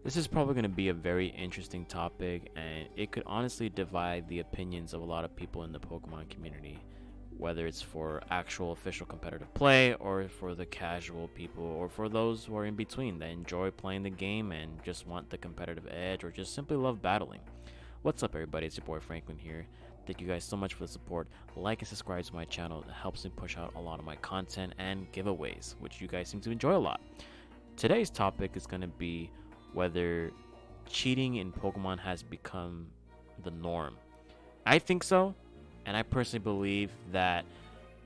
This is probably going to be a very interesting topic, and it could honestly divide the opinions of a lot of people in the Pokemon community, whether it's for actual official competitive play, or for the casual people, or for those who are in between that enjoy playing the game and just want the competitive edge, or just simply love battling. What's up, everybody? It's your boy Franklin here. Thank you guys so much for the support. Like and subscribe to my channel. It helps me push out a lot of my content and giveaways, which you guys seem to enjoy a lot. Today's topic is going to be whether cheating in Pokemon has become the norm. I think so, and I personally believe that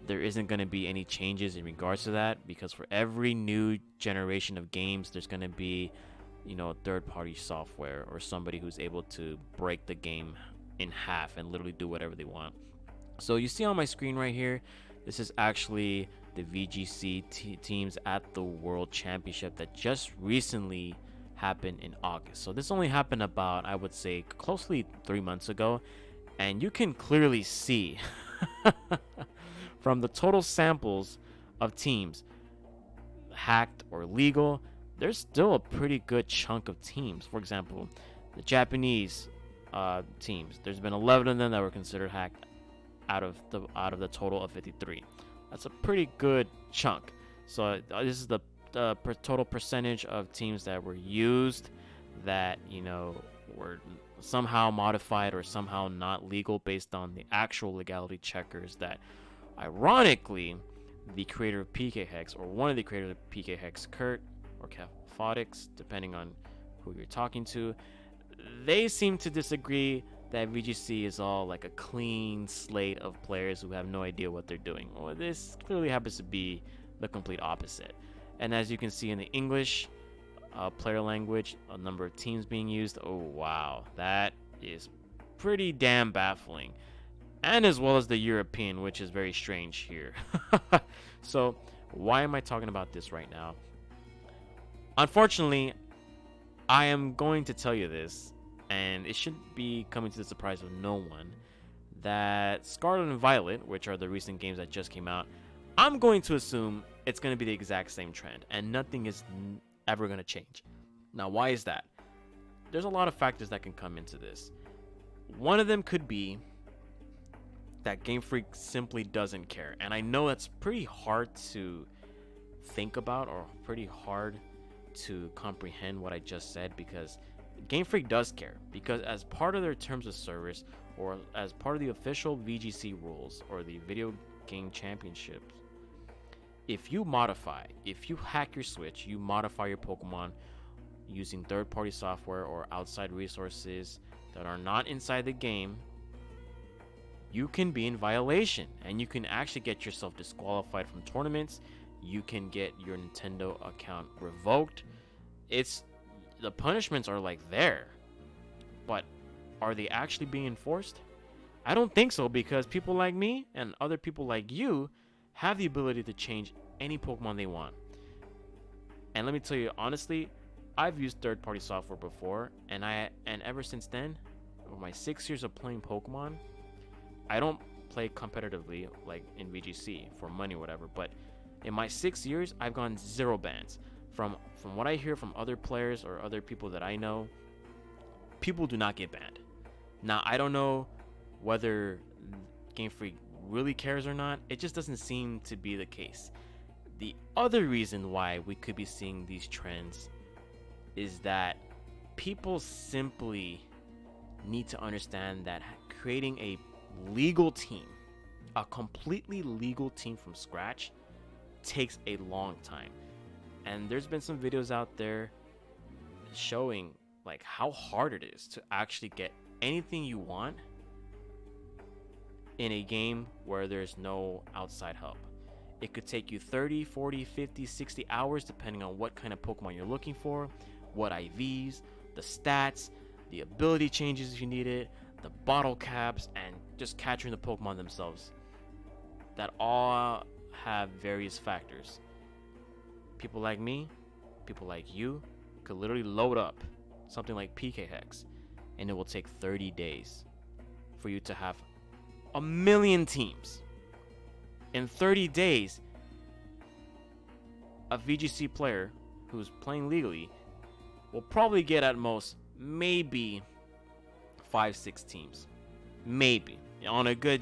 there isn't going to be any changes in regards to that, because for every new generation of games, there's going to be, third-party software or somebody who's able to break the game in half and literally do whatever they want. So you see on my screen right here, this is actually the VGC teams at the World Championship that just recently happened in August. So this only happened about, I would say, closely 3 months ago, and you can clearly see from the total samples of teams, hacked or legal, there's still a pretty good chunk of teams. For example, the Japanese teams, there's been 11 of them that were considered hacked out of the total of 53. That's a pretty good chunk. So this is the total percentage of teams that were used that were somehow modified or somehow not legal based on the actual legality checkers that, ironically, the creator of PK Hex, or one of the creators of PK Hex, Kurt or Cafotix, depending on who you're talking to, they seem to disagree that VGC is all like a clean slate of players who have no idea what they're doing. Well, this clearly happens to be the complete opposite. And as you can see in the English player language, a number of teams being used. Oh wow, that is pretty damn baffling. And as well as the European, which is very strange here. So why am I talking about this right now? Unfortunately, I am going to tell you this, and it should be coming to the surprise of no one, that Scarlet and Violet, which are the recent games that just came out, I'm going to assume it's going to be the exact same trend, and nothing is ever going to change. Now, why is that? There's a lot of factors that can come into this. One of them could be that Game Freak simply doesn't care, and I know that's pretty hard to think about, or pretty hard to comprehend what I just said, because Game Freak does care, because as part of their terms of service, or as part of the official VGC rules, or the Video Game Championships, if you hack your Switch, you modify your Pokemon using third-party software or outside resources that are not inside the game, you can be in violation, and you can actually get yourself disqualified from tournaments. You can get your Nintendo account revoked. The punishments are like there, but are they actually being enforced? I don't think so, because people like me and other people like you have the ability to change any Pokemon they want. And let me tell you honestly, I've used third-party software before, and ever since then, over my 6 years of playing Pokemon, I don't play competitively like in VGC for money or whatever, but in my 6 years, I've gone 0 bans. From what I hear from other players or other people that I know, people do not get banned. Now, I don't know whether Game Freak really cares or not. It just doesn't seem to be the case. The other reason why we could be seeing these trends is that people simply need to understand that creating a legal team, a completely legal team from scratch, takes a long time. And there's been some videos out there showing like how hard it is to actually get anything you want in a game where there's no outside help. It could take you 30, 40, 50, 60 hours depending on what kind of Pokemon you're looking for, what IVs, the stats, the ability changes if you need it, the bottle caps, and just capturing the Pokemon themselves. That all have various factors. People like me, people like you, could literally load up something like PK Hex, and it will take 30 days for you to have 1,000,000 teams. In 30 days, a VGC player who's playing legally we'll probably get at most maybe 5-6 teams. Maybe. On a good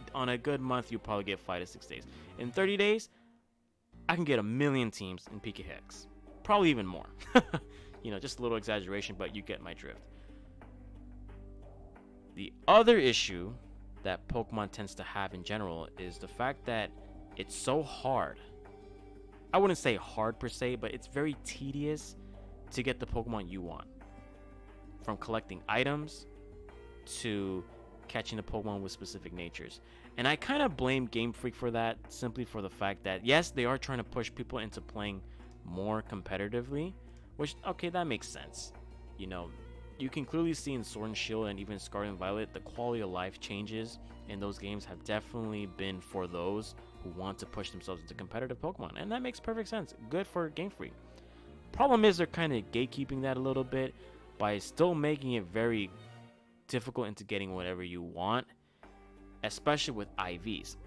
month, you'll probably get 5 to 6 days. In 30 days, I can get a million teams in PK Hex. Probably even more. Just a little exaggeration, but you get my drift. The other issue that Pokemon tends to have in general is the fact that it's so hard. I wouldn't say hard per se, but it's very tedious to get the Pokemon you want. From collecting items to catching the Pokemon with specific natures. And I kind of blame Game Freak for that, simply for the fact that, yes, they are trying to push people into playing more competitively, which, okay, that makes sense. You can clearly see in Sword and Shield and even Scarlet and Violet, the quality of life changes in those games have definitely been for those who want to push themselves into competitive Pokemon. And that makes perfect sense. Good for Game Freak. Problem is they're kind of gatekeeping that a little bit by still making it very difficult into getting whatever you want, especially with IVs.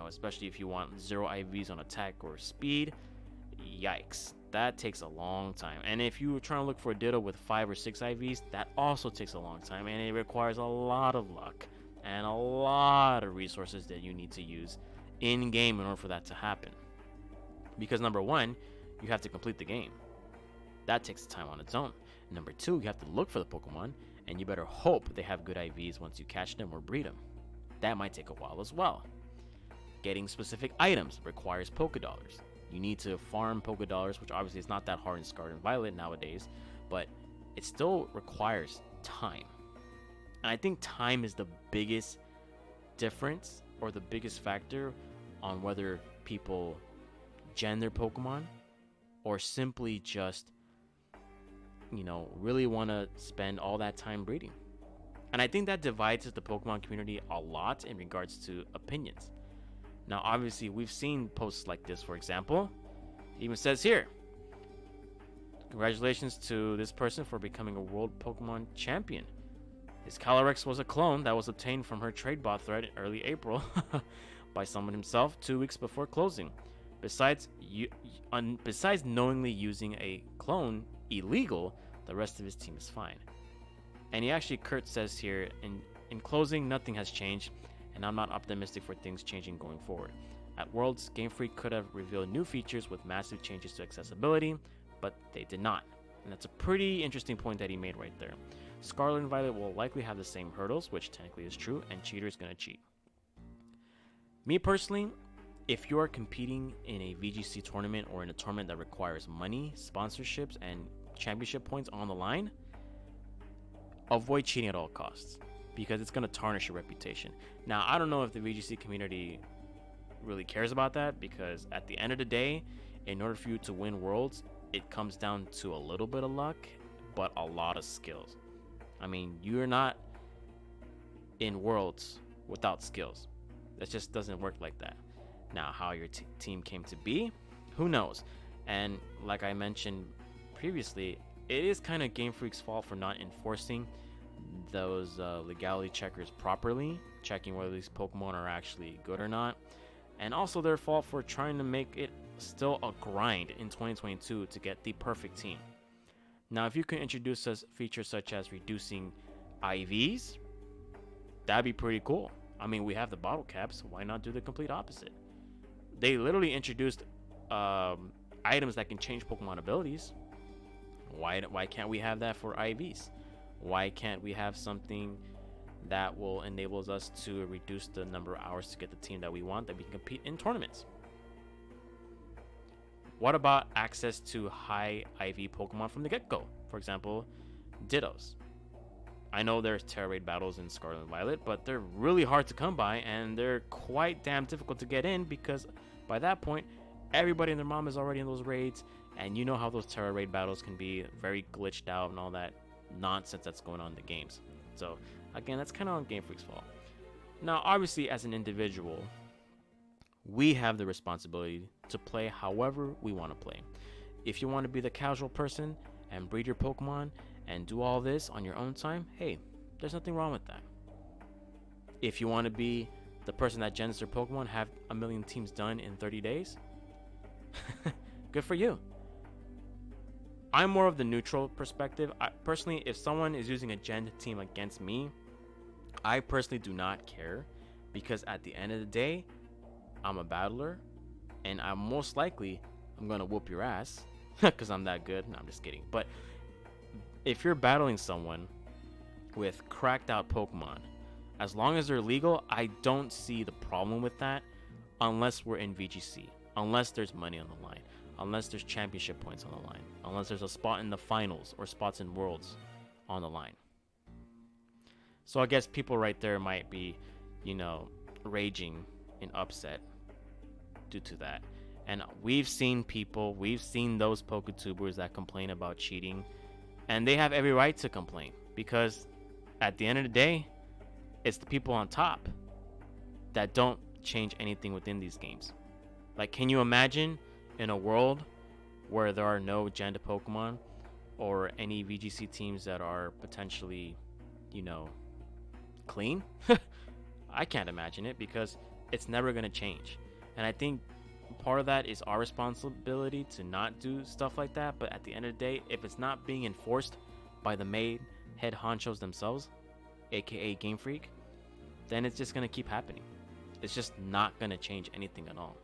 Especially if you want 0 IVs on attack or speed, yikes. That takes a long time. And if you were trying to look for a Ditto with 5 or 6 IVs, that also takes a long time. And it requires a lot of luck and a lot of resources that you need to use in-game in order for that to happen. Because number one, you have to complete the game. That takes time on its own. Number two, you have to look for the Pokemon, and you better hope they have good IVs once you catch them or breed them. That might take a while as well. Getting specific items requires Pokédollars. You need to farm Pokédollars, which obviously is not that hard in Scarlet and Violet nowadays, but it still requires time. And I think time is the biggest difference or the biggest factor on whether people gen their Pokemon or simply just, really want to spend all that time breeding. And I think that divides the Pokemon community a lot in regards to opinions. Now, obviously, we've seen posts like this, for example. It even says here, congratulations to this person for becoming a World Pokemon Champion. His Calyrex was a clone that was obtained from her trade bot thread in early April by someone himself 2 weeks before closing. Besides knowingly using a clone illegal, the rest of his team is fine. And Kurt says here, in closing, nothing has changed, and I'm not optimistic for things changing going forward. At Worlds, Game Freak could have revealed new features with massive changes to accessibility, but they did not. And that's a pretty interesting point that he made right there. Scarlet and Violet will likely have the same hurdles, which technically is true, and Cheater is going to cheat. Me personally, if you are competing in a VGC tournament or in a tournament that requires money, sponsorships, and championship points on the line, avoid cheating at all costs, because it's going to tarnish your reputation. Now, I don't know if the VGC community really cares about that, because at the end of the day, in order for you to win Worlds, it comes down to a little bit of luck, but a lot of skills. I mean, you're not in Worlds without skills. That just doesn't work like that. Now, how your team came to be, who knows? And like I mentioned previously, it is kind of Game Freak's fault for not enforcing those legality checkers properly, checking whether these Pokemon are actually good or not, and also their fault for trying to make it still a grind in 2022 to get the perfect team. Now, if you can introduce us features such as reducing IVs, that'd be pretty cool. I mean, we have the bottle caps. Why not do the complete opposite? They literally introduced items that can change Pokemon abilities. Why can't we have that for IVs? Why can't we have something that will enable us to reduce the number of hours to get the team that we want, that we can compete in tournaments? What about access to high IV Pokemon from the get-go? For example, Dittos. I know there's Terra Raid battles in Scarlet and Violet, but they're really hard to come by, and they're quite damn difficult to get in, because by that point, everybody and their mom is already in those raids, and you know how those Terra Raid battles can be very glitched out and all that nonsense that's going on in the games. So, again, that's kind of on Game Freak's fault. Now, obviously, as an individual, we have the responsibility to play however we want to play. If you want to be the casual person and breed your Pokemon and do all this on your own time, hey, there's nothing wrong with that. If you want to be the person that gens their Pokemon, have a million teams done in 30 days, good for you. I'm more of the neutral perspective. Personally, if someone is using a gen team against me, I personally do not care, because at the end of the day, I'm a battler, and I'm gonna whoop your ass because I'm that good. No, I'm just kidding. But if you're battling someone with cracked out Pokemon, as long as they're legal, I don't see the problem with that, unless we're in VGC, unless there's money on the line, unless there's championship points on the line, unless there's a spot in the finals or spots in worlds on the line. So I guess people right there might be, raging in upset due to that. And we've seen those Poketubers that complain about cheating, and they have every right to complain, because at the end of the day, it's the people on top that don't change anything within these games. Like, can you imagine in a world where there are no Gen Pokemon or any VGC teams that are potentially, clean? I can't imagine it, because it's never going to change. And I think part of that is our responsibility to not do stuff like that. But at the end of the day, if it's not being enforced by the main head honchos themselves, aka Game Freak, then it's just going to keep happening. It's just not going to change anything at all.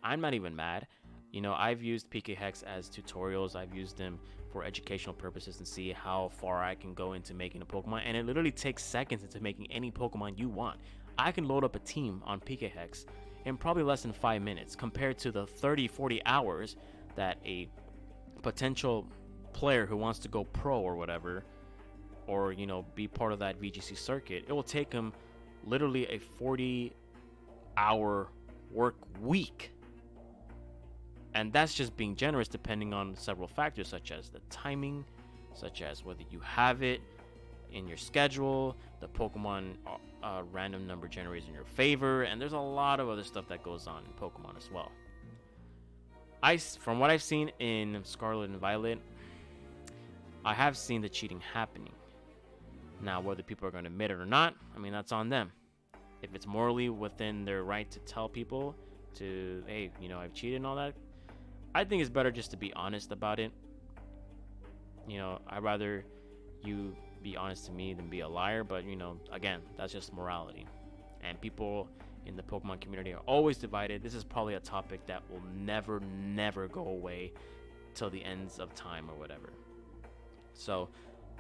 I'm not even mad. I've used PK Hex as tutorials. I've used them for educational purposes to see how far I can go into making a Pokemon. And it literally takes seconds into making any Pokemon you want. I can load up a team on PK Hex in probably less than 5 minutes, compared to the 30-40 hours that a potential player who wants to go pro or whatever, or be part of that VGC circuit, it will take him literally a 40-hour work week. And that's just being generous, depending on several factors, such as the timing, such as whether you have it in your schedule, the Pokemon random number generates in your favor, and there's a lot of other stuff that goes on in Pokemon as well. From what I've seen in Scarlet and Violet, I have seen the cheating happening. Now, whether people are going to admit it or not, that's on them. If it's morally within their right to tell people to, hey, I've cheated and all that, I think it's better just to be honest about it. I'd rather you be honest to me than be a liar, but again, that's just morality. And people in the Pokemon community are always divided. This is probably a topic that will never go away till the ends of time or whatever. So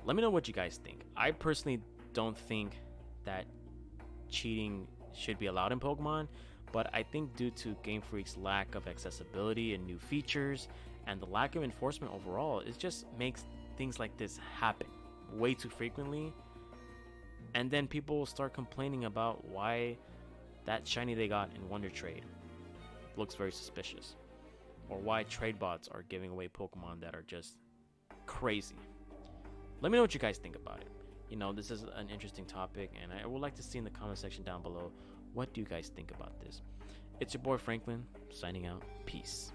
let me know what you guys think. I personally don't think that cheating should be allowed in Pokemon, but I think due to Game Freak's lack of accessibility and new features and the lack of enforcement overall, it just makes things like this happen way too frequently. And then people will start complaining about why that shiny they got in Wonder Trade looks very suspicious, or why trade bots are giving away Pokemon that are just crazy. Let me know what you guys think about it. This is an interesting topic, and I would like to see in the comment section down below, what do you guys think about this? It's your boy Franklin, signing out. Peace.